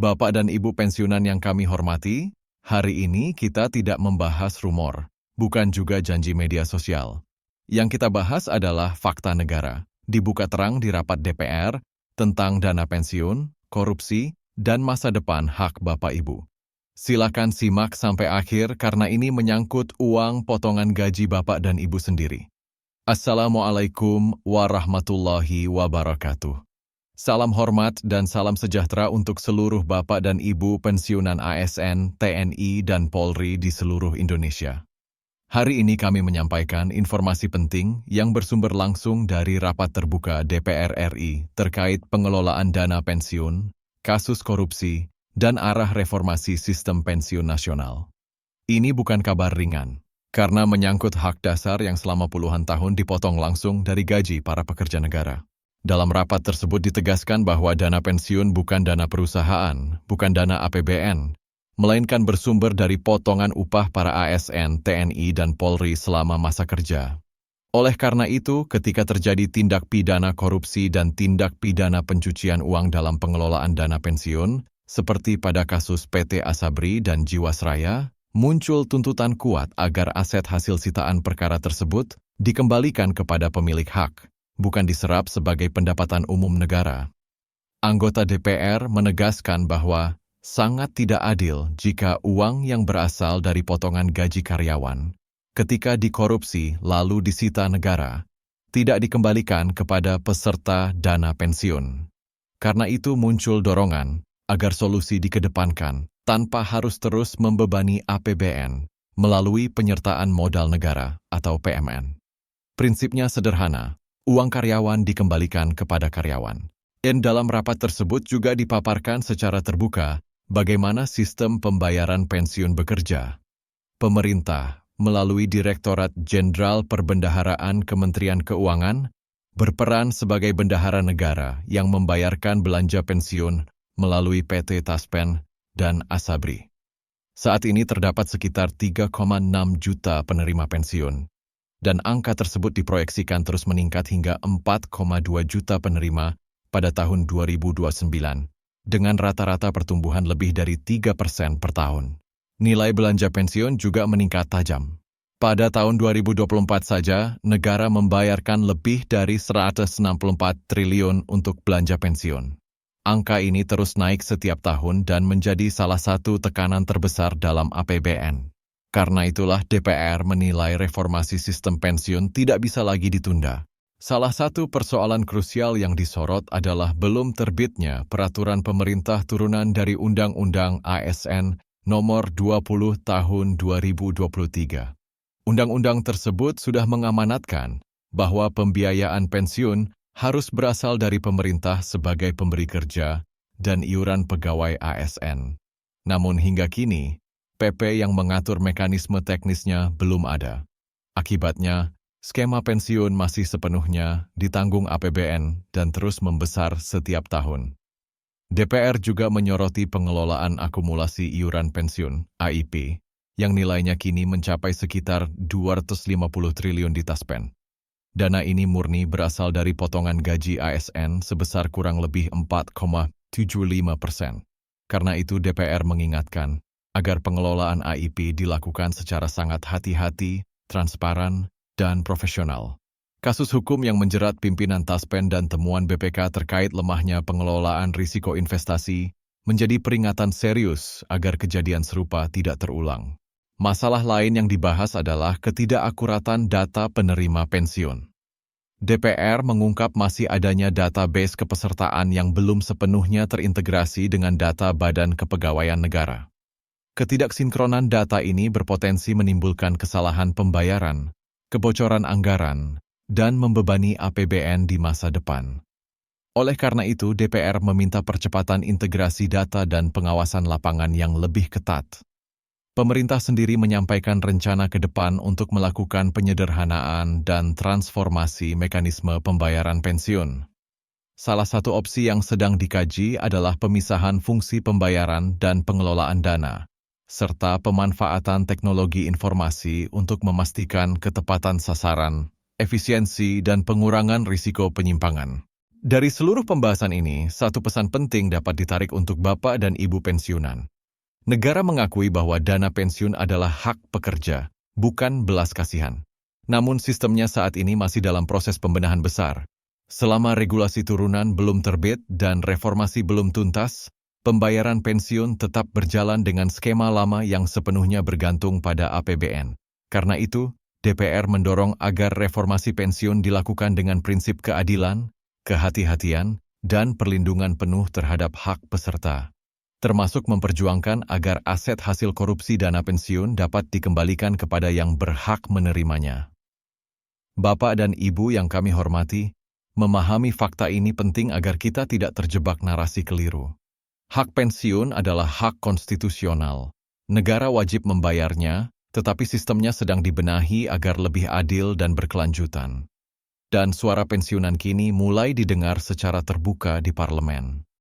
Bapak dan Ibu pensiunan yang kami hormati, hari ini kita tidak membahas rumor, bukan juga janji media sosial. Yang kita bahas adalah fakta negara, dibuka terang di rapat DPR, tentang dana pensiun, korupsi, dan masa depan hak Bapak Ibu. Silakan simak sampai akhir karena ini menyangkut uang potongan gaji Bapak dan Ibu sendiri. Assalamualaikum warahmatullahi wabarakatuh. Salam hormat dan salam sejahtera untuk seluruh Bapak dan Ibu pensiunan ASN, TNI, dan Polri di seluruh Indonesia. Hari ini kami menyampaikan informasi penting yang bersumber langsung dari rapat terbuka DPR RI terkait pengelolaan dana pensiun, kasus korupsi, dan arah reformasi sistem pensiun nasional. Ini bukan kabar ringan, karena menyangkut hak dasar yang selama puluhan tahun dipotong langsung dari gaji para pekerja negara. Dalam rapat tersebut ditegaskan bahwa dana pensiun bukan dana perusahaan, bukan dana APBN, melainkan bersumber dari potongan upah para ASN, TNI, dan Polri selama masa kerja. Oleh karena itu, ketika terjadi tindak pidana korupsi dan tindak pidana pencucian uang dalam pengelolaan dana pensiun, seperti pada kasus PT Asabri dan Jiwasraya, muncul tuntutan kuat agar aset hasil sitaan perkara tersebut dikembalikan kepada pemilik hak, bukan diserap sebagai pendapatan umum negara. Anggota DPR menegaskan bahwa sangat tidak adil jika uang yang berasal dari potongan gaji karyawan, ketika dikorupsi lalu disita negara, tidak dikembalikan kepada peserta dana pensiun. Karena itu muncul dorongan agar solusi dikedepankan tanpa harus terus membebani APBN melalui penyertaan modal negara atau PMN. Prinsipnya sederhana. Uang karyawan dikembalikan kepada karyawan. Dan dalam rapat tersebut juga dipaparkan secara terbuka bagaimana sistem pembayaran pensiun bekerja. Pemerintah, melalui Direktorat Jenderal Perbendaharaan Kementerian Keuangan, berperan sebagai bendahara negara yang membayarkan belanja pensiun melalui PT Taspen dan Asabri. Saat ini terdapat sekitar 3,6 juta penerima pensiun. Dan angka tersebut diproyeksikan terus meningkat hingga 4,2 juta penerima pada tahun 2029, dengan rata-rata pertumbuhan lebih dari 3% per tahun. Nilai belanja pensiun juga meningkat tajam. Pada tahun 2024 saja, negara membayarkan lebih dari 164 triliun untuk belanja pensiun. Angka ini terus naik setiap tahun dan menjadi salah satu tekanan terbesar dalam APBN. Karena itulah DPR menilai reformasi sistem pensiun tidak bisa lagi ditunda. Salah satu persoalan krusial yang disorot adalah belum terbitnya peraturan pemerintah turunan dari Undang-Undang ASN Nomor 20 Tahun 2023. Undang-undang tersebut sudah mengamanatkan bahwa pembiayaan pensiun harus berasal dari pemerintah sebagai pemberi kerja dan iuran pegawai ASN. Namun hingga kini, PP yang mengatur mekanisme teknisnya belum ada. Akibatnya, skema pensiun masih sepenuhnya ditanggung APBN dan terus membesar setiap tahun. DPR juga menyoroti pengelolaan akumulasi iuran pensiun, AIP, yang nilainya kini mencapai sekitar 250 triliun di Taspen. Dana ini murni berasal dari potongan gaji ASN sebesar kurang lebih 4,75%. Karena itu DPR mengingatkan, agar pengelolaan AIP dilakukan secara sangat hati-hati, transparan, dan profesional. Kasus hukum yang menjerat pimpinan Taspen dan temuan BPK terkait lemahnya pengelolaan risiko investasi menjadi peringatan serius agar kejadian serupa tidak terulang. Masalah lain yang dibahas adalah ketidakakuratan data penerima pensiun. DPR mengungkap masih adanya database kepesertaan yang belum sepenuhnya terintegrasi dengan data Badan Kepegawaian Negara. Ketidaksinkronan data ini berpotensi menimbulkan kesalahan pembayaran, kebocoran anggaran, dan membebani APBN di masa depan. Oleh karena itu, DPR meminta percepatan integrasi data dan pengawasan lapangan yang lebih ketat. Pemerintah sendiri menyampaikan rencana ke depan untuk melakukan penyederhanaan dan transformasi mekanisme pembayaran pensiun. Salah satu opsi yang sedang dikaji adalah pemisahan fungsi pembayaran dan pengelolaan dana, serta pemanfaatan teknologi informasi untuk memastikan ketepatan sasaran, efisiensi, dan pengurangan risiko penyimpangan. Dari seluruh pembahasan ini, satu pesan penting dapat ditarik untuk Bapak dan Ibu pensiunan. Negara mengakui bahwa dana pensiun adalah hak pekerja, bukan belas kasihan. Namun sistemnya saat ini masih dalam proses pembenahan besar. Selama regulasi turunan belum terbit dan reformasi belum tuntas, pembayaran pensiun tetap berjalan dengan skema lama yang sepenuhnya bergantung pada APBN. Karena itu, DPR mendorong agar reformasi pensiun dilakukan dengan prinsip keadilan, kehati-hatian, dan perlindungan penuh terhadap hak peserta, termasuk memperjuangkan agar aset hasil korupsi dana pensiun dapat dikembalikan kepada yang berhak menerimanya. Bapak dan Ibu yang kami hormati, memahami fakta ini penting agar kita tidak terjebak narasi keliru. Hak pensiun adalah hak konstitusional. Negara wajib membayarnya, tetapi sistemnya sedang dibenahi agar lebih adil dan berkelanjutan. Dan suara pensiunan kini mulai didengar secara terbuka di parlemen.